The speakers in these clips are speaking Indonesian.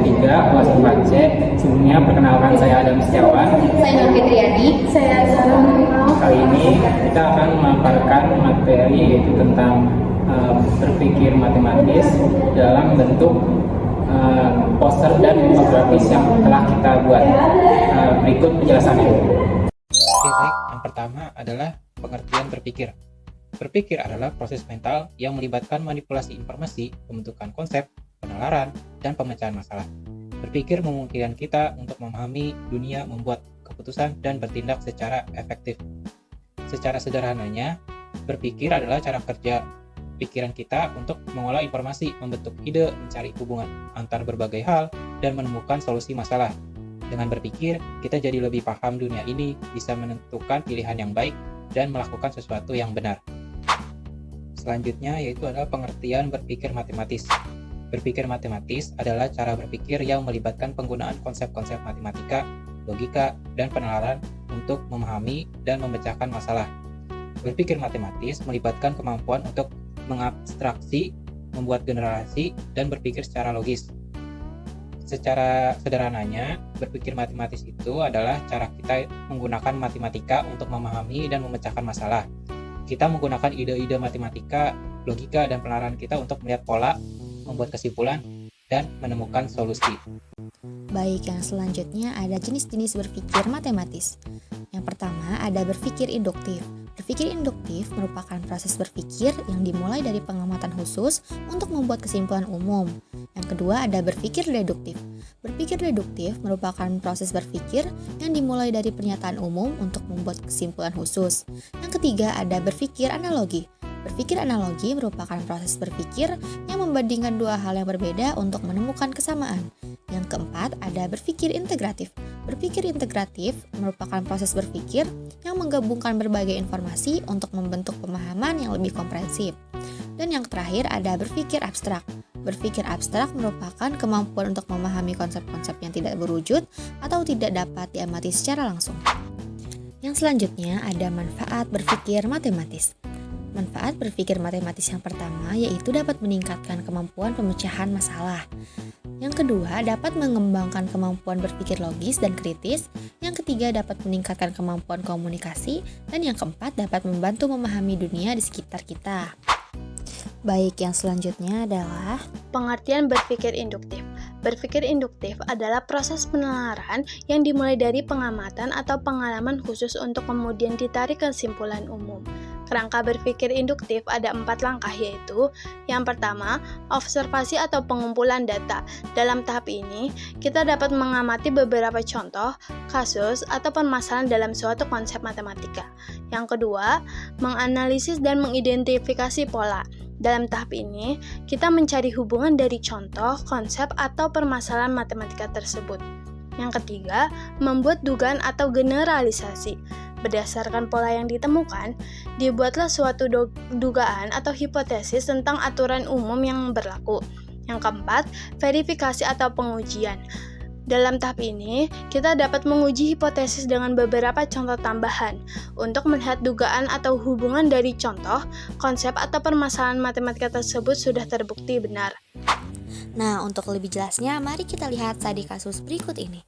3 kelas 4C. Sebelumnya perkenalkan, saya Adam Setiawan. Saya Nur Fitriani. Saya Sarah. Kali ini kita akan memaparkan materi yaitu tentang berpikir matematis dalam bentuk poster dan infografis yang telah kita buat. Berikut penjelasannya. Oke, baik. Yang pertama adalah pengertian berpikir. Berpikir adalah proses mental yang melibatkan manipulasi informasi, pembentukan konsep, penalaran, dan pemecahan masalah. Berpikir memungkinkan kita untuk memahami dunia, membuat keputusan, dan bertindak secara efektif. Secara sederhananya, berpikir adalah cara kerja pikiran kita untuk mengolah informasi, membentuk ide, mencari hubungan antar berbagai hal, dan menemukan solusi masalah. Dengan berpikir, kita jadi lebih paham dunia ini, bisa menentukan pilihan yang baik, dan melakukan sesuatu yang benar. Selanjutnya yaitu adalah pengertian berpikir matematis. Berpikir matematis adalah cara berpikir yang melibatkan penggunaan konsep-konsep matematika, logika, dan penalaran untuk memahami dan memecahkan masalah. Berpikir matematis melibatkan kemampuan untuk mengabstraksi, membuat generasi, dan berpikir secara logis. Secara sederhananya, berpikir matematis itu adalah cara kita menggunakan matematika untuk memahami dan memecahkan masalah. Kita menggunakan ide-ide matematika, logika, dan penalaran kita untuk melihat pola, membuat kesimpulan, dan menemukan solusi. Baik, yang selanjutnya ada jenis-jenis berpikir matematis. Yang pertama ada berpikir induktif. Berpikir induktif merupakan proses berpikir yang dimulai dari pengamatan khusus untuk membuat kesimpulan umum. Yang kedua ada berpikir deduktif. Berpikir deduktif merupakan proses berpikir yang dimulai dari pernyataan umum untuk membuat kesimpulan khusus. Yang ketiga ada berpikir analogi. Berpikir analogi merupakan proses berpikir yang membandingkan dua hal yang berbeda untuk menemukan kesamaan. Yang keempat ada berpikir integratif. Berpikir integratif merupakan proses berpikir yang menggabungkan berbagai informasi untuk membentuk pemahaman yang lebih komprehensif. Dan yang terakhir ada berpikir abstrak. Berpikir abstrak merupakan kemampuan untuk memahami konsep-konsep yang tidak berwujud atau tidak dapat diamati secara langsung. Yang selanjutnya ada manfaat berpikir matematis. Manfaat berpikir matematis yang pertama yaitu dapat meningkatkan kemampuan pemecahan masalah. Yang kedua, dapat mengembangkan kemampuan berpikir logis dan kritis. Yang ketiga, dapat meningkatkan kemampuan komunikasi. Dan yang keempat, dapat membantu memahami dunia di sekitar kita. Baik, yang selanjutnya adalah pengertian berpikir induktif. Berpikir induktif adalah proses penalaran yang dimulai dari pengamatan atau pengalaman khusus untuk kemudian ditarik kesimpulan umum. Kerangka berpikir induktif ada 4 langkah, yaitu yang pertama, observasi atau pengumpulan data. Dalam tahap ini, kita dapat mengamati beberapa contoh, kasus, atau permasalahan dalam suatu konsep matematika. Yang kedua, menganalisis dan mengidentifikasi pola. Dalam tahap ini, kita mencari hubungan dari contoh, konsep, atau permasalahan matematika tersebut. Yang ketiga, membuat dugaan atau generalisasi. Berdasarkan pola yang ditemukan, dibuatlah suatu dugaan atau hipotesis tentang aturan umum yang berlaku. Yang keempat, verifikasi atau pengujian. Dalam tahap ini, kita dapat menguji hipotesis dengan beberapa contoh tambahan untuk melihat dugaan atau hubungan dari contoh, konsep, atau permasalahan matematika tersebut sudah terbukti benar. Nah, untuk lebih jelasnya, mari kita lihat studi kasus berikut ini.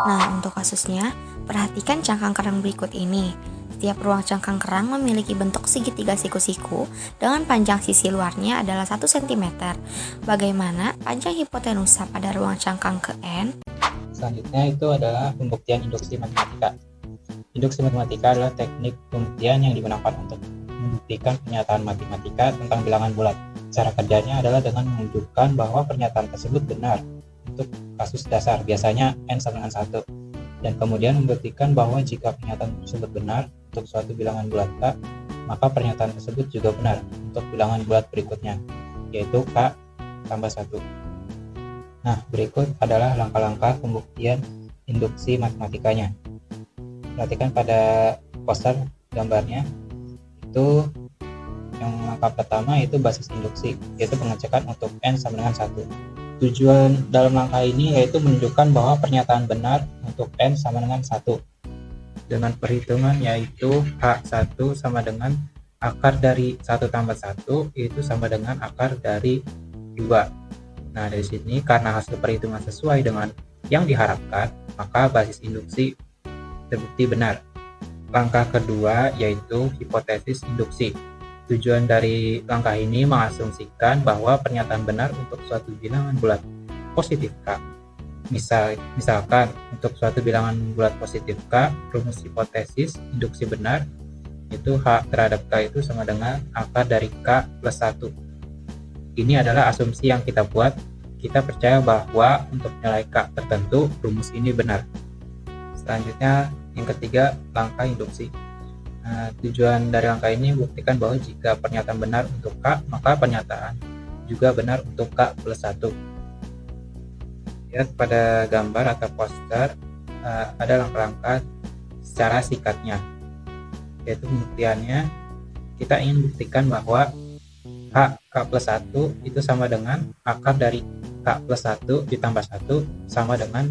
Nah, untuk kasusnya, perhatikan cangkang kerang berikut ini. Setiap ruang cangkang kerang memiliki bentuk segitiga siku-siku dengan panjang sisi luarnya adalah 1 cm. Bagaimana panjang hipotenusa pada ruang cangkang ke N? Selanjutnya itu adalah pembuktian induksi matematika. Induksi matematika adalah teknik pembuktian yang digunakan untuk membuktikan pernyataan matematika tentang bilangan bulat. Cara kerjanya adalah dengan menunjukkan bahwa pernyataan tersebut benar untuk kasus dasar, biasanya N sama dengan 1. Dan kemudian membuktikan bahwa jika pernyataan tersebut benar untuk suatu bilangan bulat K, maka pernyataan tersebut juga benar untuk bilangan bulat berikutnya, yaitu K tambah 1. Nah, berikut adalah langkah-langkah pembuktian induksi matematikanya. Perhatikan pada poster gambarnya, itu yang langkah pertama yaitu basis induksi, yaitu pengecekan untuk N sama dengan 1. Tujuan dalam langkah ini yaitu menunjukkan bahwa pernyataan benar untuk N sama dengan 1 dengan perhitungan yaitu H1 sama dengan akar dari 1 tambah 1 itu sama dengan akar dari 2. Nah, dari sini karena hasil perhitungan sesuai dengan yang diharapkan, maka basis induksi terbukti benar. Langkah kedua yaitu hipotesis induksi. Tujuan dari langkah ini mengasumsikan bahwa pernyataan benar untuk suatu bilangan bulat positif K. Misalkan untuk suatu bilangan bulat positif K, rumus hipotesis induksi benar itu H terhadap K itu sama dengan akar dari K plus 1. Ini adalah asumsi yang kita buat. Kita percaya bahwa untuk nilai K tertentu, rumus ini benar. Selanjutnya, yang ketiga, langkah induksi. Tujuan dari langkah ini membuktikan bahwa jika pernyataan benar untuk K, maka pernyataan juga benar untuk K plus 1. Lihat pada gambar atau poster, ada langkah-langkah secara singkatnya. Yaitu pembuktiannya, kita ingin buktikan bahwa K plus 1 itu sama dengan akar dari K plus 1 ditambah 1 sama dengan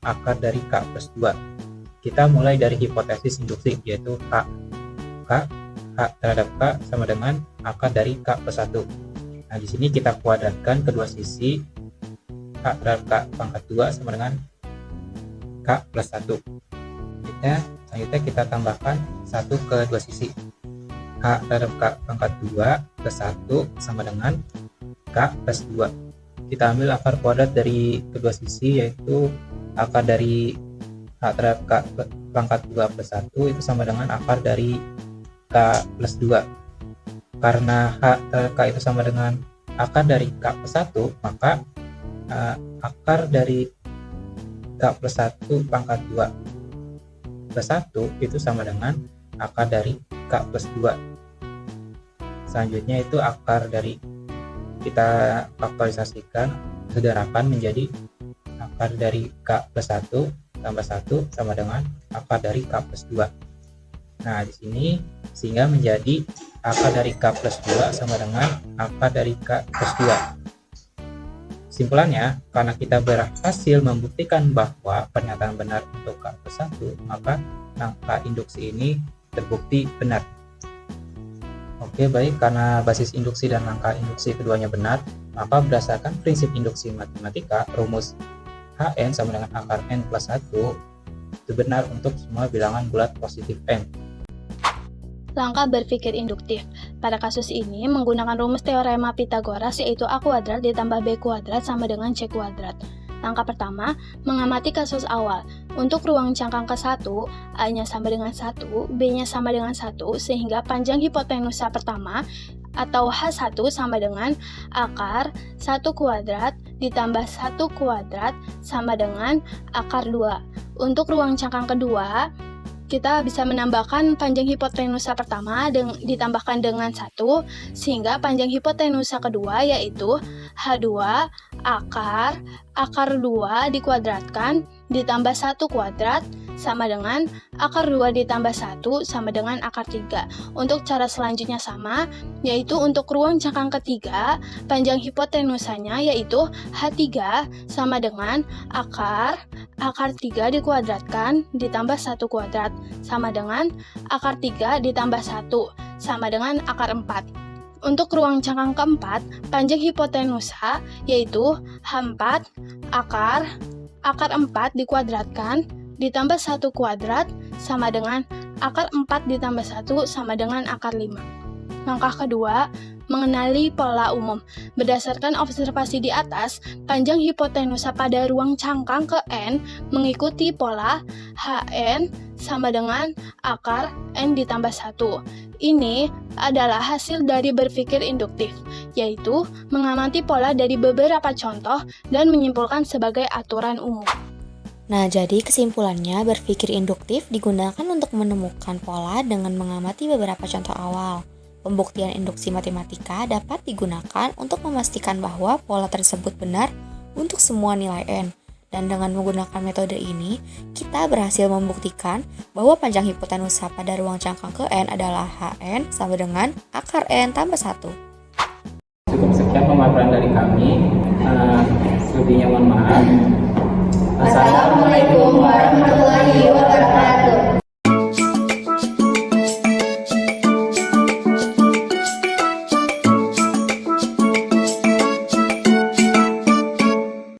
akar dari K plus 2. Kita mulai dari hipotesis induksi, yaitu H terhadap K sama dengan akar dari K plus 1. Nah, di sini kita kuadratkan kedua sisi. K terhadap K pangkat 2 sama dengan K plus 1. Selanjutnya kita tambahkan 1 ke dua sisi. K terhadap K pangkat 2 plus 1 sama dengan K plus 2. Kita ambil akar kuadrat dari kedua sisi, yaitu akar dari K terhadap K pangkat 2 plus 1 itu sama dengan akar dari K plus 2. Karena H terhadap K itu sama dengan akar dari K plus 1, maka akar dari K plus 1 pangkat 2 plus 1 itu sama dengan akar dari K plus 2. Selanjutnya itu akar dari, kita faktorisasikan, sederhanakan menjadi akar dari K plus 1 tambah 1 sama dengan akar dari K plus 2. Nah, di sini sehingga menjadi akar dari K plus 2 sama dengan akar dari K plus 2. Simpulannya, karena kita berhasil membuktikan bahwa pernyataan benar untuk K plus 1, maka langkah induksi ini terbukti benar. Oke, baik, karena basis induksi dan langkah induksi keduanya benar, maka berdasarkan prinsip induksi matematika, rumus Hn sama dengan akar N plus 1 itu benar untuk semua bilangan bulat positif N. Langkah berpikir induktif. Pada kasus ini menggunakan rumus teorema Pythagoras, yaitu A kuadrat ditambah B kuadrat sama dengan C kuadrat. Langkah pertama, mengamati kasus awal. Untuk ruang cangkang ke-1, A-nya sama dengan 1, B-nya sama dengan 1, sehingga panjang hipotenusa pertama atau H1 sama dengan akar 1 kuadrat ditambah 1 kuadrat sama dengan akar 2. Untuk ruang cangkang kedua, kita bisa menambahkan panjang hipotenusa pertama ditambahkan dengan 1, sehingga panjang hipotenusa kedua yaitu H2 akar 2 dikuadratkan ditambah 1 kuadrat sama dengan akar 2 ditambah 1 sama dengan akar 3. Untuk cara selanjutnya sama, yaitu untuk ruang cangkang ketiga, panjang hipotenusanya yaitu H3 sama dengan akar 3 dikuadratkan ditambah 1 kuadrat sama dengan akar 3 ditambah 1 sama dengan akar 4. Untuk ruang cangkang keempat, panjang hipotenusa yaitu H4 akar 4 dikuadratkan ditambah 1 kuadrat sama dengan akar 4 ditambah 1 sama dengan akar 5. Langkah kedua, mengenali pola umum. Berdasarkan observasi di atas, panjang hipotenusa pada ruang cangkang ke N mengikuti pola Hn sama dengan akar N ditambah 1. Ini adalah hasil dari berpikir induktif, yaitu mengamati pola dari beberapa contoh dan menyimpulkan sebagai aturan umum. Nah, jadi kesimpulannya berpikir induktif digunakan untuk menemukan pola dengan mengamati beberapa contoh awal. Pembuktian induksi matematika dapat digunakan untuk memastikan bahwa pola tersebut benar untuk semua nilai N. Dan dengan menggunakan metode ini, kita berhasil membuktikan bahwa panjang hipotenusa pada ruang cangkang ke N adalah Hn sama dengan akar N tambah 1. Cukup sekian pemaparan dari kami. Selebihnya mohon maaf. Assalamualaikum warahmatullahi wabarakatuh.